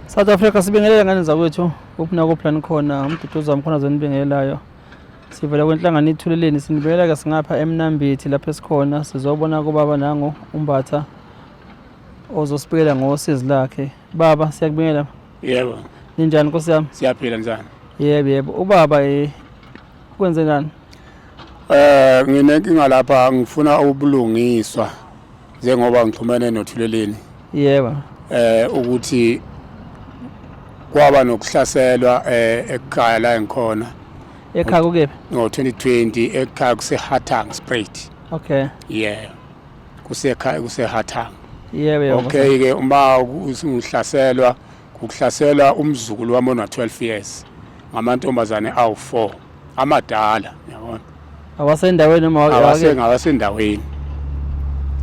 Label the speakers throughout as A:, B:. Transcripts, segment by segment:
A: South Africa sibingelela ngane zakwethu upna ko plan khona umduduza mkhona zonibingelelayo sivela kwenhlangano ithuleleni sinibekela ke singapha eMnambithi lapha esikhona sizobona kubaba nango umbatha ozosibikela ngosizi lakhe baba siyakubingelela
B: yebo
A: ninjani Nkosi yami
B: siyaphila njani
A: yebo ubaba kwenze ngani
B: nginenkinga lapha ngifuna ubulungiswa njengoba ngixhumene nothuleleni
A: yebo
B: ukuthi kwaba nokuhlaselwa ekhaya la engikhona
A: ekhaya kukephi
B: ngo-2020 ekhaya kuse-Hatang Spruit
A: okay
B: yeah kusekhaya kuse-Hatang
A: yebo
B: okay ke uma uhlaselwa kuhlaselwa umzukulu wami ona-12 years ngamantombazane awu4 amadala yabona
A: awasendaweni noma
B: awasendaweni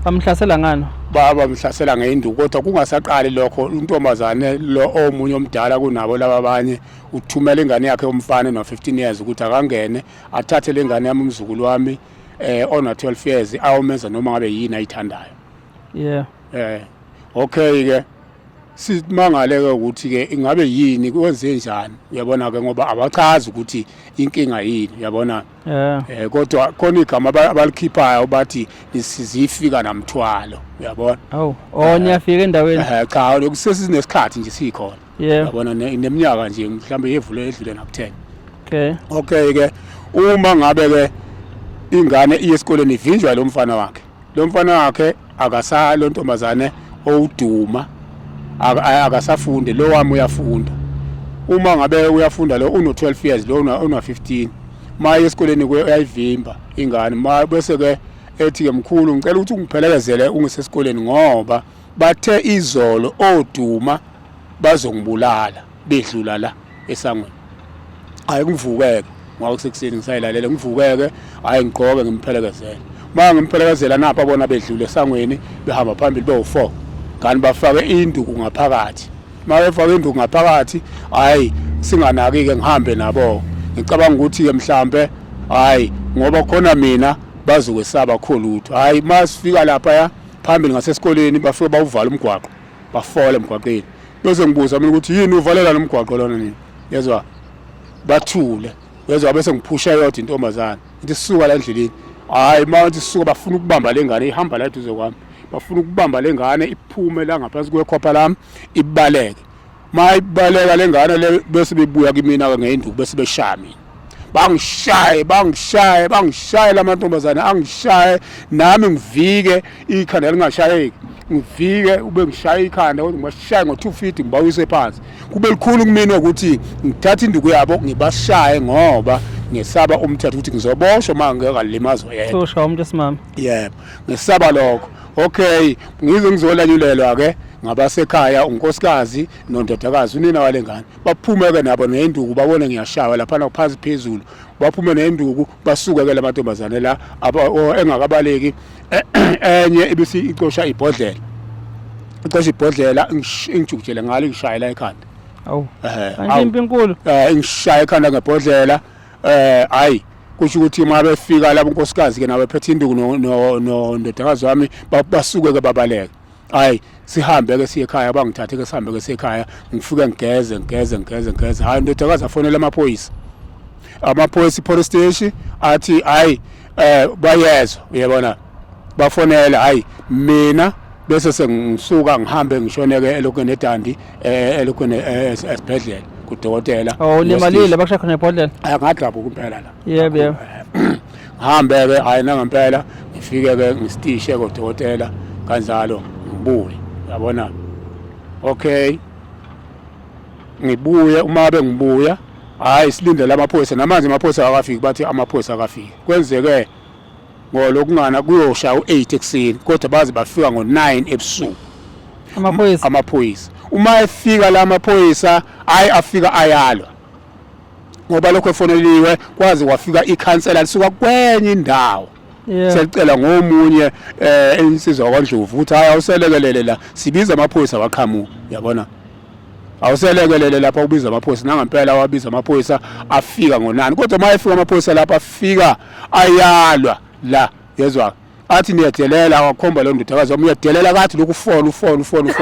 A: bamhlasela ngani
B: baba mhlasela ngeinduku kodwa kungasaqali lokho untombazane lo omunye omdala kunabo laba abanye uthumela ingane yakhe umfana no15 years ukuthi akangene athathe lengane yami umzukulu wami ona12 years awumenza noma ngabe yini ayithandayo
A: yeah
B: okay ke simangale ke ukuthi ke ingabe yini kwenze njani uyabona ke ngoba abachazi ukuthi inkinga yini uyabona kodwa khona igama abalikhiphayo bathi sizifika namthwalo uyabona
A: niyafika endaweni
B: cha lokusesinesikhathi nje sikhona
A: yeah
B: uyabona neminyaka nje mhlambe yevule edlule na10
A: okay
B: ke uma ngabe ke ingane iye esikoleni ivinjwa lo mfana wakhe akasalo ntombazane owuduma akasafunde lo wami uyafunda uma ngabe uyafunda lo uno12 years lo una15 maye esikoleni uyayivimba ingane bese ke ethi ke mkhulu ngicela ukuthi ungiphelekezele ungisesikoleni ngoba bathe izolo oduma bazongibulala bedlula la esangweni hayi kungivukeke ngawusekuseni ngisayilalela ngivukeke hayi ngigqoke ngimphelekezele ngimphelekezela napha bona bedlule esangweni behamba phambili be4 kanti bafake induku ngaphakathi befake induku ngaphakathi hayi singanaki ke ngihambe nabo ngicabanga ukuthi ke mhlambe hayi ngoba khona mina bazokwesaba kholutho hayi masifika lapha phambili ngasesikoleni bafike bawuvala umgwaqo bafole emgwaqeni bese ngibuza mina ukuthi yini uvalela nomgwaqo lona nini yezwa bathule yezwa bese ngiphusha yodwa intombazana ithi sisuka la endleleni hayi manje sisuka bafuna ukubamba lengane ihamba la eduze kwami bafuna ukubamba lengane iphume la ngaphansi kwekhopha lami ibaleke mayibaleka lengane le bese bebuya kimina ngeinduku bese beshaya mina bangishaye lamantombazane angishaye nami ngivike ikhanda lingashayeki ngivike ube ngishaye ikhanda kodwa ngishaye ngo2 feet ngibawise phansi kube likhulu kumina ukuthi ngithatha induku yabo ngibashaye ngoba ngesaba umthetho ukuthi ngizoboshwa manje ngalimazo yena
A: sosha umuntu esimama
B: yebo ngesaba lokho okay ngizolanyulelwa ke ngabasekhaya unkosikazi nondodakazi unina walengane baphume ke nabo neenduku babone ngiyashaya lapha ngaphansi phezulu baphume neenduku basuka ke lamantombazane la engakabaleki enye ibisi icosha ibhodlela ingijukujele ngalo ngishayela ekhanda
A: kanje impinkulu
B: ngishaya ekhanda ngebhodlela hayi kusho ukuthi uma befika labo unkosikazi ke nawe phethe induku nondodakazi wami basuke ke babaleka hayi sihambe ke siye ekhaya bangithathe ke sihambe ke sekhaya ngifike ngigeze hayi ndodakazi afonela amaphoyisa police station athi hayi bayezwa uyabona bafonela hayi mina bese sengisuka ngihambe ngishoneke elokweni eDandi elokweni esibhedlela kudokotela
A: limalile bakusha khona ebhodlela
B: ngadlapha kuphela la
A: yebo
B: ngihambe ke hayi nangempela ngifike ke ngistishe kudokotela kanjalo ngibuye yabona okay ngibuye uma bengibuya hayi silindele amaphoyisa namanje amaphoyisa akafiki bathi amaphoyisa akafiki kwenzeke ngolokungana kuyoshaya u8 ekseni kodwa bazi bafika ngo9 ebusuku amaphoyisa uma efika la amaphoyisa hayi afika ayalwa ngoba lokho efoneliwe kwazi wafika ikhansela lisuka kwenye indawo siyacela ngomunye insizwa kwaNdlovu ukuthi hayi awuselekelele la sibiza amaphoyisa waqhamuka yabona awuselekelele lapha ubiza amaphoyisa nangempela wabiza amaphoyisa afika ngo9 kodwa mayefika amaphoyisa lapha afika ayalwa la yezwa athi niyadelela akakhomba lo ndodakazi wami uyadelela kathi lokhu ufona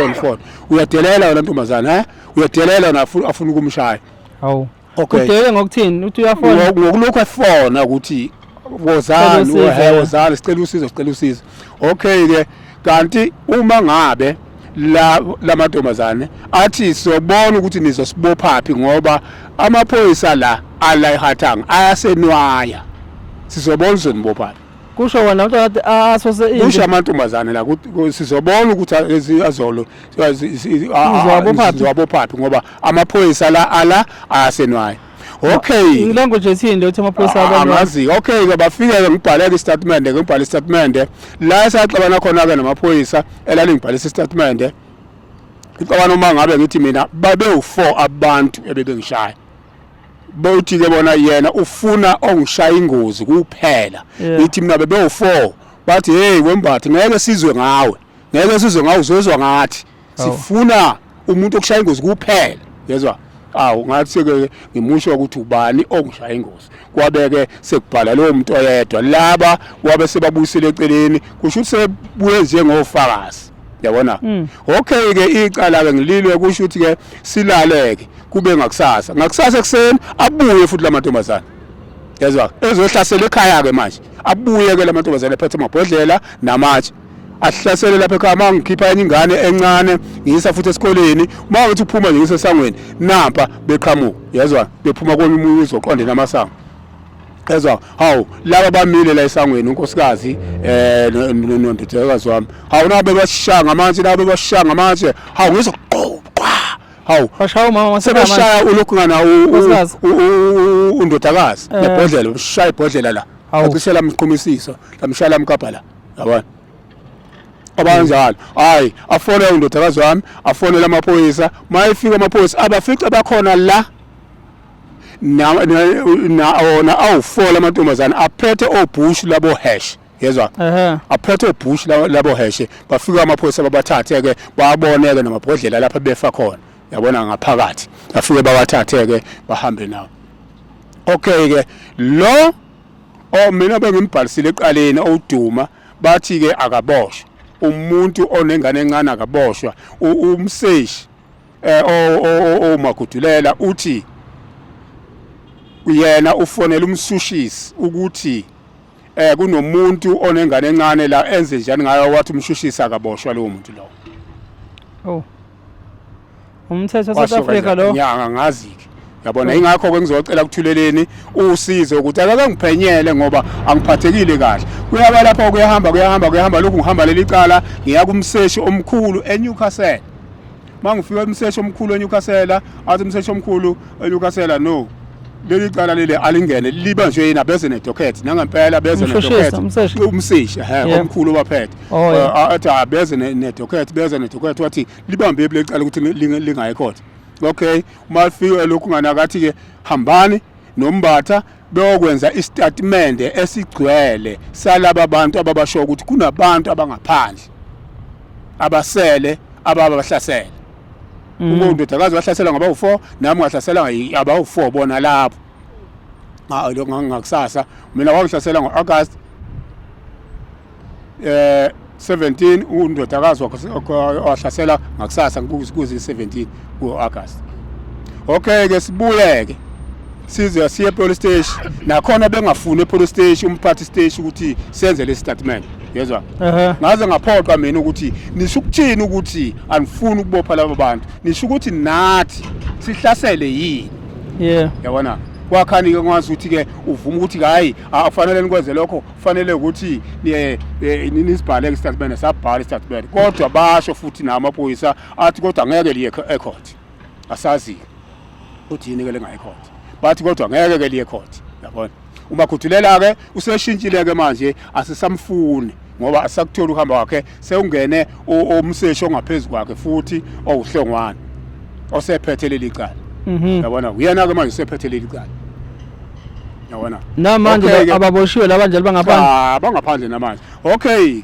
B: uyadelela wena ntombazana uyadelela wena afuna ukumshaya
A: hawu
B: okay
A: udelele ngokuthini uthi uyafona
B: ngokulokhu efona ukuthi wozani wozani sicela usizo okay ke kanti uma ngabe la mantombazane athi sobona ukuthi nizosibophapi ngoba amaphoyisa la alayihathanga ayasenwaya sizobona uzonibophapi
A: kusho wona ukuthi kade asose ini
B: kusho amantombazane la sizobona ukuthi azolo sizobophapi ngoba amaphoyisa la ayasenwaya okay
A: ilanguage ethini uthi amaphoyisa abantu
B: angazi okay ke bafike ngibhaleke istatement ngibhala istatement la esaxabana khona ke namaphoyisa elali ngibhalisa istatement ixabana uma ngabe ngithi mina babe u4 abantu ebebengishaya bothi ke bona yena ufuna ongishaya ingozi kuphela ngithi mina bebe u4 bathi hey wembathi ngeke sizwe ngawe uzozwa ngathi sifuna umuntu okushaya ingozi kuphela yezwa ngathi ke ngimusho ukuthi ubani ongishaya ingozi kwabeke sekubhala lo muntu oyedwa laba wabe sebabuyisele eceleni kusho ukuthi sebuye njengofakazi yabona okay ke icala ke ngililwe kusho ukuthi ke silaleke kube ngakusasa ekseni abuye futhi lamantombazana yezwa ezohlasela ekhaya ke manje abuye ke lamantombazana ephethe amabhodlela namatshe ahlasele lapha ekhaya mangikhipha enye ingane encane ngiyisa futhi esikoleni uma uthi uphuma nje ngisesangweni nampa beqhamuka yezwa bephuma komunye uzoqonde namasango yezwa hawu laba bamile la esangweni unkosikazi nondodakazi wami hawu nabe bashanga manje hawu ngizoqoqa hawu
A: bashaya mama
B: masebashaya ulokhu ngana undodakazi nebhodlela ushaya ibhodlela la acisela umqhumisiso lamshaya lamkapha la yabona abanjalo hayi afone undodakazi wami afone lamaphoyisa mayifika amaphoyisa abafica abakhona la na awu4 lamantombazana aphethe obush labo hash yezwa aphethe obush labo hash bafika amaphoyisa babathathe ke baboneke namabhodlela lapha befa khona yabona ngaphakathi bafike bawathathe ke bahambe nawo okay ke lo mina bengimbhalisile eqaleni owuduma bathi ke akaboshwa umuntu onengane encane akaboshwa umseshi omagudulela uthi uyena ufonela umsushisi ukuthi kunomuntu onengane encane la enze njani ngayo wathi umshushisi akaboshwa lo muntu lo
A: umthetho South Africa lo
B: ngazi yabona ingakho ke ngizocela ukuthuleleni usizo ukuthi akangiphenyele ngoba angiphathekile kahle kuyaba lapha kuyahamba lokhu ngihamba leli cala ngiya kumseshi omkhulu eNewcastle mangifika kumseshi omkhulu eNewcastle athi umseshi omkhulu eNewcastle no leli cala leli alingene libanjwe yena beze nedocket nangempela beze nedocket umseshi omkhulu baphethe athi beze nedocket wathi libambe leli cala ukuthi lingayikhotha okay umafika lokhu nganakathi ke hambani nombatha beyokwenza istatement esigcwele salaba abantu ababasho ukuthi kunabantu abangaphandle abasele ababahlasela umuntu wahlasela ngaba u4 nami ngahlasela aba4 bona lapho ngakusasa mina wangihlasela ngoAugust 17 undodakazi wahlasela ngakusasa kuzi 17 kuAugust okay ke sibuyeke size siye police station nakhona bengafuni police station umphathi station ukuthi senze le statement yezwa ngaze ngaphoqa mina ukuthi nisho ukuthini ukuthi anifuni ukubopha labo bantu nisho ukuthi nathi sihlasele yini yabona kwakhani ke ngwazi ukuthi ke uvuma ukuthi hayi afanele nikwenze lokho kufanele ukuthi nisibhale istatement sabhala istatement kodwa basho futhi namaphoyisa athi kodwa ngeke liye ecourt asazi uthi yini ke lengayicourt bathi kodwa ngeke ke liye court yabona umakhudulela ke useshintshile ke manje asisamfuni ngoba asakuthola uhamba wakhe sewungene umseshi ongaphezulu kwakhe futhi owuhlongwane osephethe leli cala yabona uyena ke manje usephethe leli cala yabona
A: namanje ababoshiwe labanje
B: bangaphandle namanje okay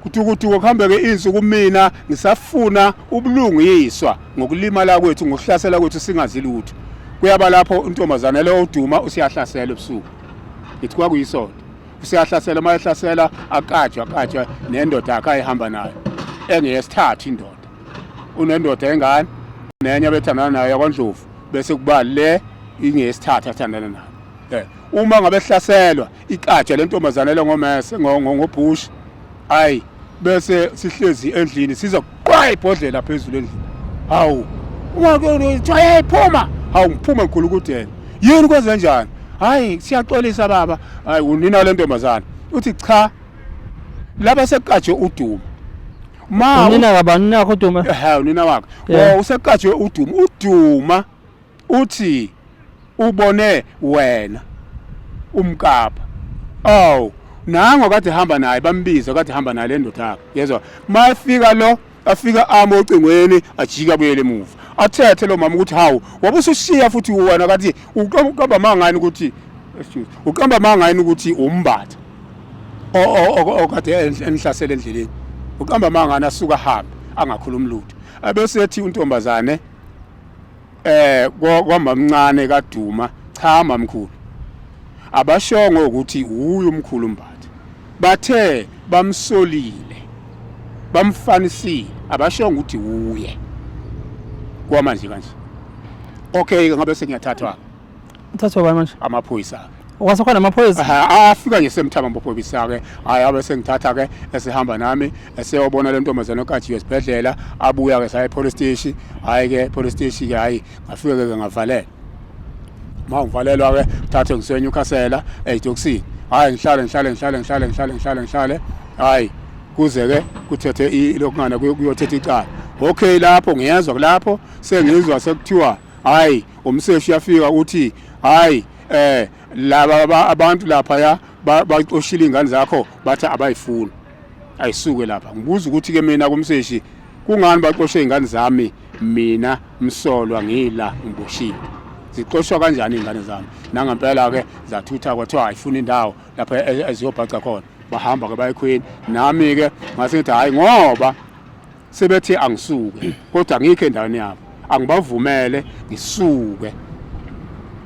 B: kuthi kuhambe ke insuku mina ngisafuna ubulungiswa ngokulimala kwethu ngokuhlasela kwethu singazi lutho kuyaba lapho untombazane lo uduma usiyahlasela ebusuku ithi kwakuyisonto usiyahlasela mayehlasela akajwa nendoda yakhe ayihamba nayo engeyesithathu indoda unendoda engane nenye abethandana nayo yakwaNdlovu bese kuba le ingeyesithathu athandana nayo uma ngabe hlaselwa ikatsha lentombazane lengomese ngobhushi hayi bese sihlezi endlini siza kwaya ibhodlela phezulu endlini hawu uma kuthi hey phuma hawu ngiphuma ngikholukudela yini kwenze njani hayi siyaxolisa baba hayi unina lentombazane uthi cha laba sekajwe uduma ma
A: unina kabani nakho Duma
B: unina wakhe usekajwe uduma uthi ubone wena umkapa nango kade hamba naye bambiza kade hamba naye le ndoda yakhe yezwa mayefika lo afika ocingweni ajika buyele emuva athethe lo mama ukuthi hawu wabusushiya futhi wena kathi uqamba mangani ukuthi uqamba mangani ukuthi umbatha okade enihlasela endleleni uqamba mangani asuka hambe angakhulumi lutho abese ethi untombazane kwamamncane kaDuma cha mamkhulu abashongo ukuthi uyu umkhulu umbatha bathe bamsolile bamfanisile abashongo ukuthi uye kwamanje kanje okay ngabe sengiyathathwa
A: uthathwa bani manje
B: amaphoyisa
A: wasekhona amaphoyisa
B: afika nje semthamba amaphoyisa ke hayi abe sengithatha ke esehamba nami eseyobona le ntombazane okathi yesibhedlela abuya ke saye police station hayi ke police station ke hayi ngafika ke ngavalela mangivalelwa ke thathe ngisenya ukhasela eJoksini hayi ngihlale hayi kuze ke kuthethe lokungana kuyothetha icala okay lapho ngiyezwa kulapho sengizwa sekuthiwa hayi umseshi uyafika uthi hayi laba abantu lapha ya baxoshile ingane zakho bathi abayifuni ayisuke lapha ngibuza ukuthi ke mina kumseshi kungani baxoshe ingane zami mina msolwa ngila ngiboshiwe ziqoshwa kanjani ingane zami nangempela ke zathutha kwathiwa ayifuna indawo lapha eziyobhaca khona bahamba ke bayikhweni nami ke ngase ngithi hayi ngoba sebethi angisuke kodwa ngikho endaweni yabo angibavumele ngisuke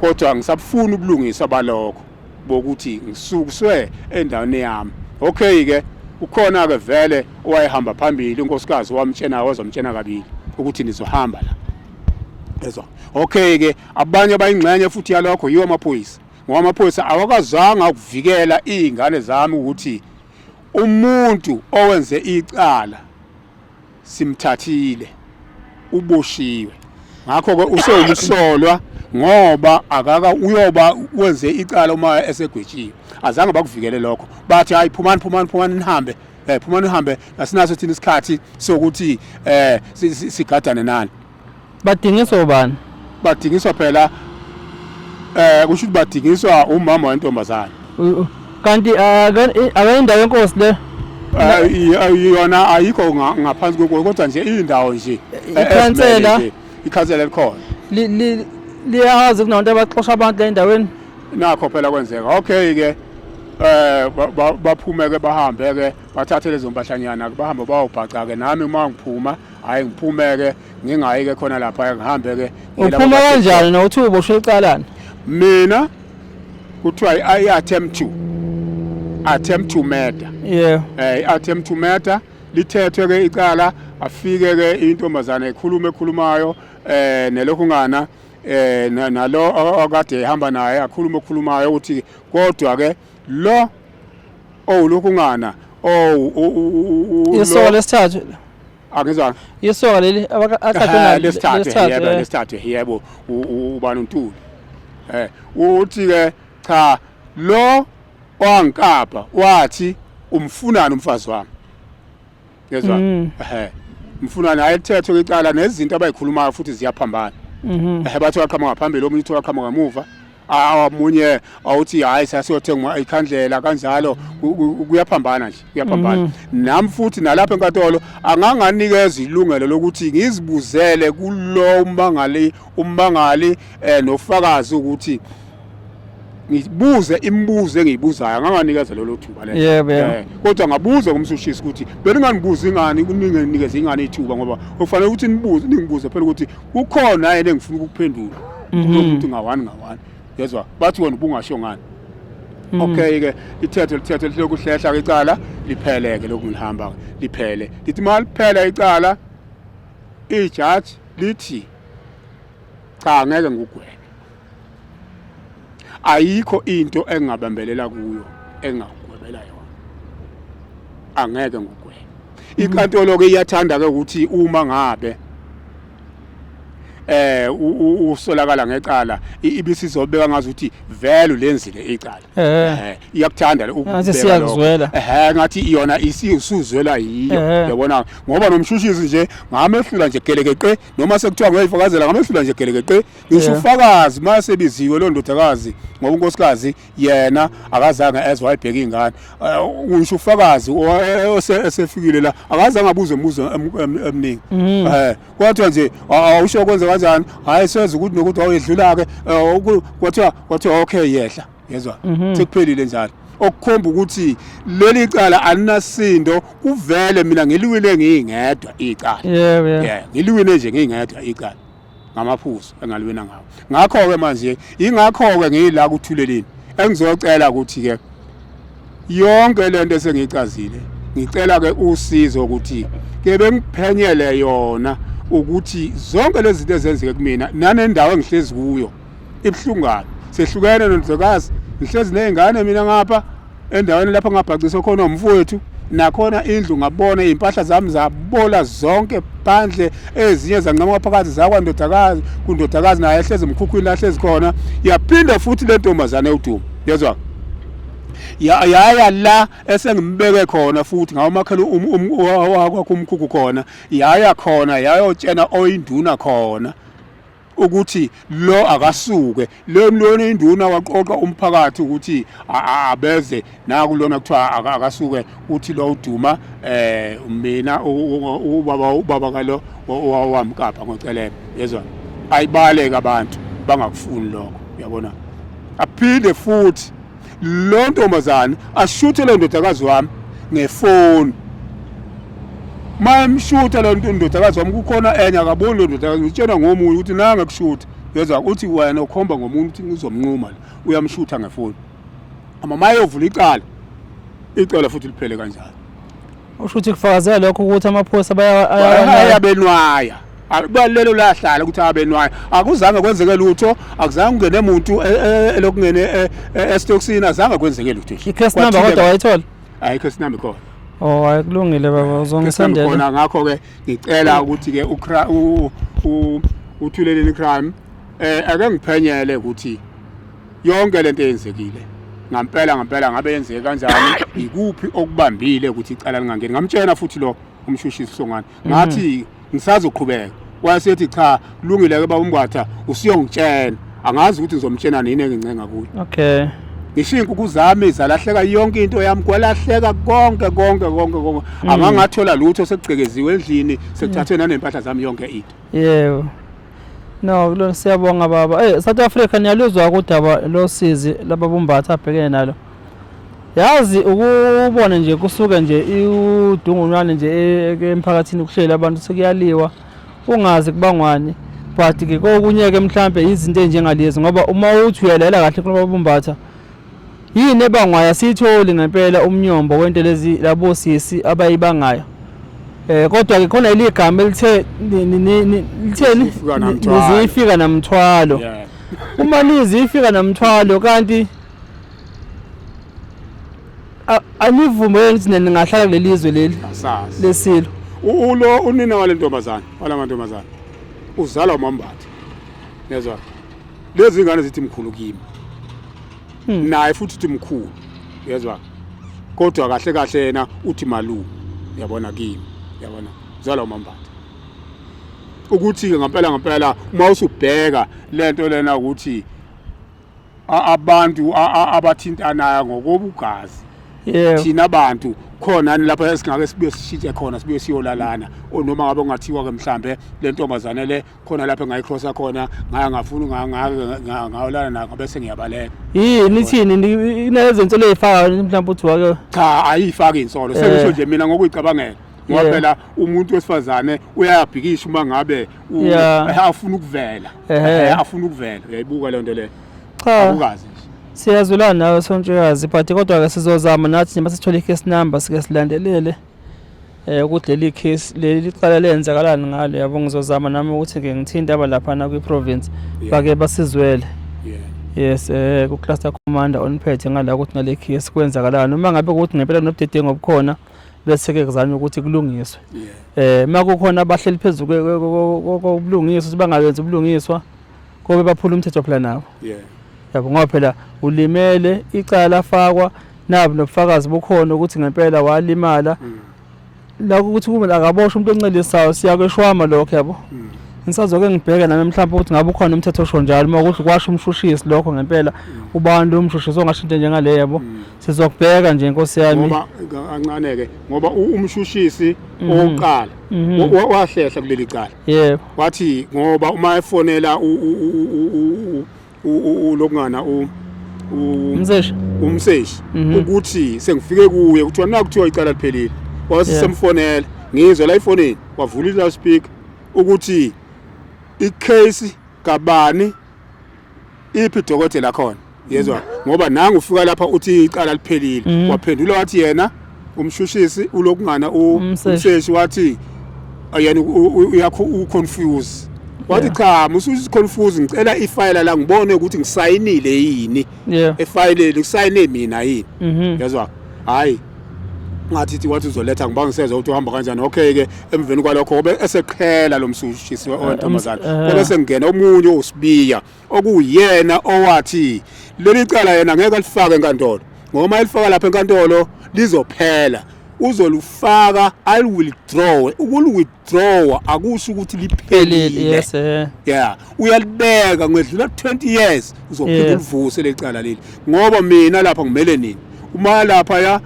B: kodwa ngisabufuna ubulungisa balokho bokuthi ngisukuswe endaweni yami okay ke ukhona ke vele owayehamba phambili unkosikazi wazomtshena kabili ukuthi nizohamba la ezwa okay ke abanye bayingxenye futhi yalokho yiwo amaphoyisa ngoba amaphoyisa awakazanga ukuvikela izingane zami ukuthi umuntu owenze icala simthathile uboshiwe ngakho ke usewumsolwa ngoba uyoba wenze icala uma esegwetshiwe azange bakuvikele lokho bathi hayi phumani nihambe phumani nihambe asinaso thina isikhathi sokuthi sigadane nani
A: badingiswa bani
B: badingiswa phela kusho ukuthi badingiswa umama wentombazane
A: kanti abayindawo yenkosi le
B: yona ayikho ngaphansi kokho kodwa nje indawo nje ikhansela likhona
A: liyazi kunabantu abaxosha abantu le endaweni
B: nakho phela kwenzeka okay ke baphume ke bahambe ke bathathe lezo mpahlanyana bahamba bayobhaca ke nami uma ngiphuma hayi ngiphume ke ngingayi ke khona lapha ngihambe ke
A: uphuma kanjani nokuthi uboshwe icalana
B: mina kuthiwa attempt to murder attempt to murder lithethwe ke icala afike ke intombazane ekhulumayo nelokungana nalo okade ehamba naye akhulumayo ukuthi kodwa ke lo lokungana
A: isoka lesithathu
B: akuzwa
A: isoka leli
B: lesithathu yebo ubani uNtuli uthi ke cha lo wankapa wathi umfunani umfazi wami yezwa mfunani ayethethwe icala nezinto abayikhulumayo futhi ziyaphambana bathi waqhamuka ngaphambili omunye uthi waqhamuka ngamuva amunye awuthi hayi sasiyothenga ikhandlela kanjalo kuyaphambana nje kuyaphambana nami futhi nalapha enkantolo anganganikeza ilungelo lokuthi ngizibuzele kulo umbangali nofakazi ukuthi ngibuze imibuzo engiyibuzayo anganganikeza lelo thuba
A: lelo
B: kodwa ngabuza kumsushisi ukuthi beninganibuza ingani kuningenikeza ingane ithuba ngoba kufanele ukuthi ningibuze phela ukuthi kukhona yena engifuna ukuphendula umuntu ngawani yezwa bathi wena ubungasho ngani Okay ke ithethe lokuhlehla icala lipheleke lokungihamba liphele lithi maliphela icala ijudge lithi cha ngeke ngigwebe ayikho into engingabambelela kuyo engingagwebela yona angeke ngigwebe inkantolo ke iyathanda ke ukuthi uma ngabe usolakala ngecala ibisizobeka ngazi ukuthi vele lenzile icala iyakuthanda
A: siyakuzwela
B: ngathi iyona isuzwela yiyo yabona ngoba nomshushisi nje ngamehlula nje gelekeqe noma sekuthiwa ngiyifakazela ngamehlula nje gelekeqe ngisho ufakazi mase biziwe lo ndodakazi ngoba unkosikazi yena akazange ezwe wayibheka ingane ngisho ufakazi osefikile la akazange abuze imibuzo eminingi kwathi nje awusho kwenza kanjani hayi senze ukuthi nokuthi awedlula ke kwathiwa okay yehla yezwa sekuphelile njalo okukhomba ukuthi leli cala alinasindo kuvele mina ngiliwile ngingedwa icala ngiliwile nje ngingedwa icala ngamaphuzu engaliwena ngawo ngakho ke manje ingakho ke ngila kuthuleleni engizocela ukuthi ke yonke lento esengicazile ngicela ke usizo ukuthi ke bengiphenyele yona ukuthi zonke lezi zinto ezenzeke kumina nanendawo engihlezi kuyo ibhlungana sehlukene nodzokazi ngihlezi nezingane mina ngapha endaweni lapha ngabhacisa khona umfowethu nakhona indlu ngabona impahla zami zabola zonke phandle ezinye zanqama phakathi zakwandodakazi kundodakazi naye ehlezi emkhukhwini la hlezi khona yaphinda futhi le ntombazane uDuma yezwa yaya la esengimbeke khona futhi ngawumakhela wakho umkhukhu khona yaya khona yayotshena oyinduna khona ukuthi lo akasuke lona induna waqoqa umphakathi ukuthi abeze nakulona kuthiwa akasuke uthi lo uDuma mina ubaba kalo wamkapha ngocelebe yezwa ayibaleke abantu bangakufuni lokho uyabona aphinde futhi lo ntombazane ashuthe le ndodakazi wami ngefoni mamshutha lo ndodakazi wami kukhona enye akaboni lo ndodakazi utshena ngomunye ukuthi nanga kushutha yezwa uthi wena ukhomba ngomuntu ukuthi uzomnquma uyamshutha ngefoni amama yovula icala futhi liphele kanjalo
A: usho ukuthi kufakazela lokho ukuthi amaphoyisa
B: ayabenwaya abalelo lahlala ukuthi abenwayo akuzange kwenzeke lutho akuzange ungene umuntu elokungene estoksini azange kwenzeke lutho
A: i-case number kodwa wayithola
B: hayi i-case number khona
A: ayikulungile baba uzongisendela
B: khona ngakho ke ngicela ukuthi ke uthuleleni crime ake ngiphenyele ukuthi yonke lento eyenzekile ngampela ngabe yenzeke kanjani ikuphi okubambile ukuthi icala lingangeni ngamtshena futhi lo umshushisi Songane ngathi ngisazoqhubeka wayesethi cha kulungile ke baba uMbatha usiyongitshena angazi ukuthi ngizomtshena nini engincenga kuyo
A: okay
B: ngisho inkukhu zami zalahleka yonke into yami kwalahleka konke angangathola lutho sekugcekeziwe endlini sekuthathwe nanempahla zami yonke into
A: yebo no kulona siyabonga baba South Africa niyaluzwa ukudaba lo sizi lababa uMbatha abhekene nalo yazi ukubona nje kusuka nje udungulwane nje emphakathini kuhlela abantu sekuyaliwa ungazi kubangwani but ke kokunye ke mhlambe izinto enjengalezi ngoba uma uthi uyalela kahle kulabo uMbatha yini ebangwayo sitholi ngempela umnyombo wento lezi labo sisi abayibangayo kodwa ke khona iligama elithe litheni lizifika namthwalo uma lizifika namthwalo kanti anivume ukuthi ningahlala kulelizwe leli lesilo
B: ulo unina wale ntombazana mantombazana uzala uMambatha nezwa lezi ingane zithi mkhulu kimi naye futhi uthi mkhulu yezwa kodwa kahle yena uthi malume yabona kimi yabona uzala uMambatha ukuthi ke ngempela uma usubheka lento lena ukuthi abantu abathintanayo ngokobugazi thina abantu khona lapha esingake sibuye sishitshe khona sibuye siyolalana noma ngabe ungathiwa ke mhlambe le ntombazane le khona lapha engayicrossa khona ngafuni ngawolana nako bese ngiyabaleka
A: yini thini inezinto ezifaka mhlawumbe uthi wake
B: cha ayifaki insolo sekusho nje mina ngokuyicabangela ngoba phela umuntu wesifazane uyayabhikisha uma ngabe afuna ukuvela uyayibuka le nto le
A: cha
B: ukazi
A: Siyazwelana nawe Sontshikazi, but kodwa-ke sizozama nathi nje masithole i-case number sike silandelele ukuthi leli cala lenzakalani ngalo yabo. Ngizozama nami ukuthi-ke ngithinte abalaphana kwi-province bake basizwele. Yes, ku-cluster commander oniphethe ngala ukuthi ngale case kwenzakalani. Uma ngabe ukuthi ngempela kunobudedengu obukhona bese-ke kuzanywe ukuthi kulungiswe. Uma kukhona abahleli phezu kobulungiswa ukuthi bangayenzi ubulungiswa kobe baphula umthetho phela nabo. Yabo ngoba phela ulimele, icala lafakwa nabo nobufakazi bukhona ukuthi ngempela walimala. La ukuthi kuma akaboshwe umuntu oncelisayo siyakweshwama lokho yabo. Ngisazoke ngibheke nami mhlawumbe ukuthi ngabe ukhona umthetho osho njalo uma ukuthi kwasho umshushisi lokho ngempela ubantu umshushisi ongashintshe njengale yabo. Sizokubheka nje Nkosi yami.
B: Ngoba kancane ke ngoba umshushisi oqala wahlehla kuleli cala.
A: Yebo.
B: Wathi ngoba uma efonela lokungana umseshi ukuthi sengifike kuye kuthiwa nakuthiwa icala liphelile. Wasemfonela ngizwe la ifonini wavula i-loudspeaker ukuthi i-case kabani iphi dokotela khona yezwa ngoba nangu ufika lapha uthi icala liphelile. Waphendula wathi yena umshushisi ulokungana umseshi wathi ayena uyakho uconfuse. Wathi cha mususi confuse ngicela ifile la ngibone ukuthi ngisayinile yini efile ngisayine mina yini yezwa hayi ngathi wathi uzoletha ngibangiseza ukuthi uhamba kanjani. Okay ke emveni kwalokho obe eseqhela lo msushisi ontombazana obe sengena omunye osibiya okuyena owathi leli cala yena ngeke alifake enkantolo ngoba elifaka lapha enkantolo lizophela uzolufaka withdraw withdraw akusho ukuthi liphelile.
A: Yes
B: uyalibeka ngedlula 20 years uzophinda ulivuse lecala leli ngoba mina lapha ngimele nini uma lapha ya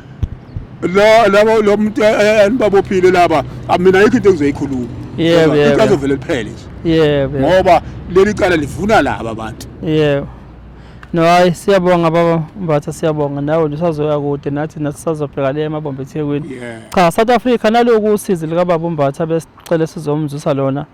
B: lo muntu enibabophile laba mina ayikho into engizoyikhuluma. Azovele liphele nje ngoba leli cala livuna laba abantu.
A: No hayi siyabonga baba Mbatha, siyabonga nawe nje sazoya kude nathi nasizobheka le emabombe eThekwini. Cha South Africa naloku usizi lika baba Mbatha besicela sizomzusa lona.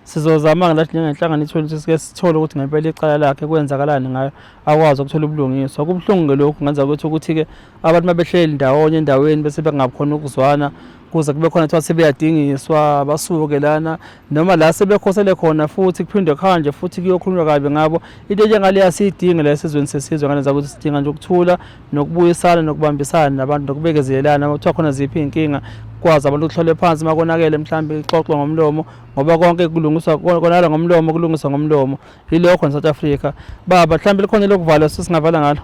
A: Sizozama ngathi njengenhlangano ithola sike sithole ukuthi ngempela icala lakhe kwenzakalani ngayo akwazi ukuthola ubulungiswa. Kubuhlungu ke lokhu ngenza ukuthi ke abantu mabehleli ndawonye endaweni bese bengakhona ukuzwana kuze kube khona ukuthi sebeyadingiswa basuke lana noma la sebekhosele khona futhi kuphinde khanje futhi kuyokhulunywa kabi ngabo. Into njengale yasidinga la esizweni sesizwe ngane ukuthi sidinga nje ukuthula nokubuyisana nokubambisana nabantu nokubekezelelana ukuthi khona ziphi inkinga kwazi abantu ukuhlole phansi makonakele mhlambe ixoxwe ngomlomo ngoba konke kulungiswa konala ngomlomo kulungiswa ngomlomo. Yilokho South Africa baba mhlambe likhona lokuvala sisingavala ngalo.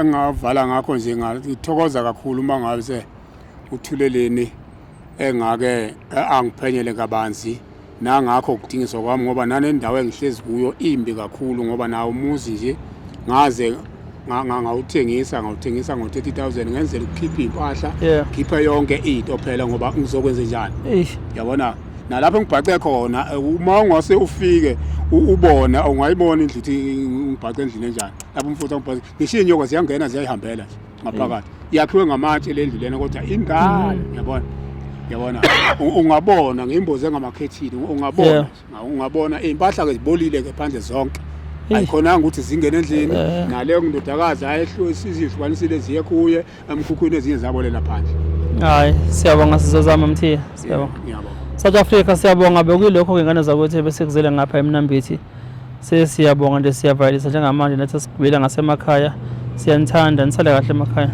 B: Engavala ngakho nje ngithokoza kakhulu uma ngabe uthuleleni engake angiphenyele kabanzi nangakho ukudingiswa kwami ngoba nanendawo engihlezi kuyo imbi kakhulu ngoba nawo umuzi nje ngaze ngawuthengisa ngo-30,000 ngenzela ukukhipha impahla khipha yonke into phela ngoba ngizokwenza njani yabona nalapho ngibhace khona uma ungase ufike ubona ungayibona indlu ukuthi ngibhace endlini enjani lapho umfutho ngibhace ngishiye inyoka ziyangena ziyayihambela ngaphakathi yakhiwe ngamatshe le ndlu lena kodwa ingane yabona ungabona ngeimbozi engamakhethini ungabona impahla ke zibolile ke phandle zonke ayikhonanga ukuthi zingene endlini naleyo ndodakazi ayihlukanisile ziye kuye emkhukhwini ezinye zabolela phandle.
A: Hayi siyabonga sizozama Mthiya siyabonga. South Africa siyabonga bekuyilokho ke ngane zakwethu bese kuzele ngapha eMnambithi sesiyabonga nje siyavalisa njengamanje nathi sigibela ngasemakhaya siyanithanda nisale kahle emakhaya.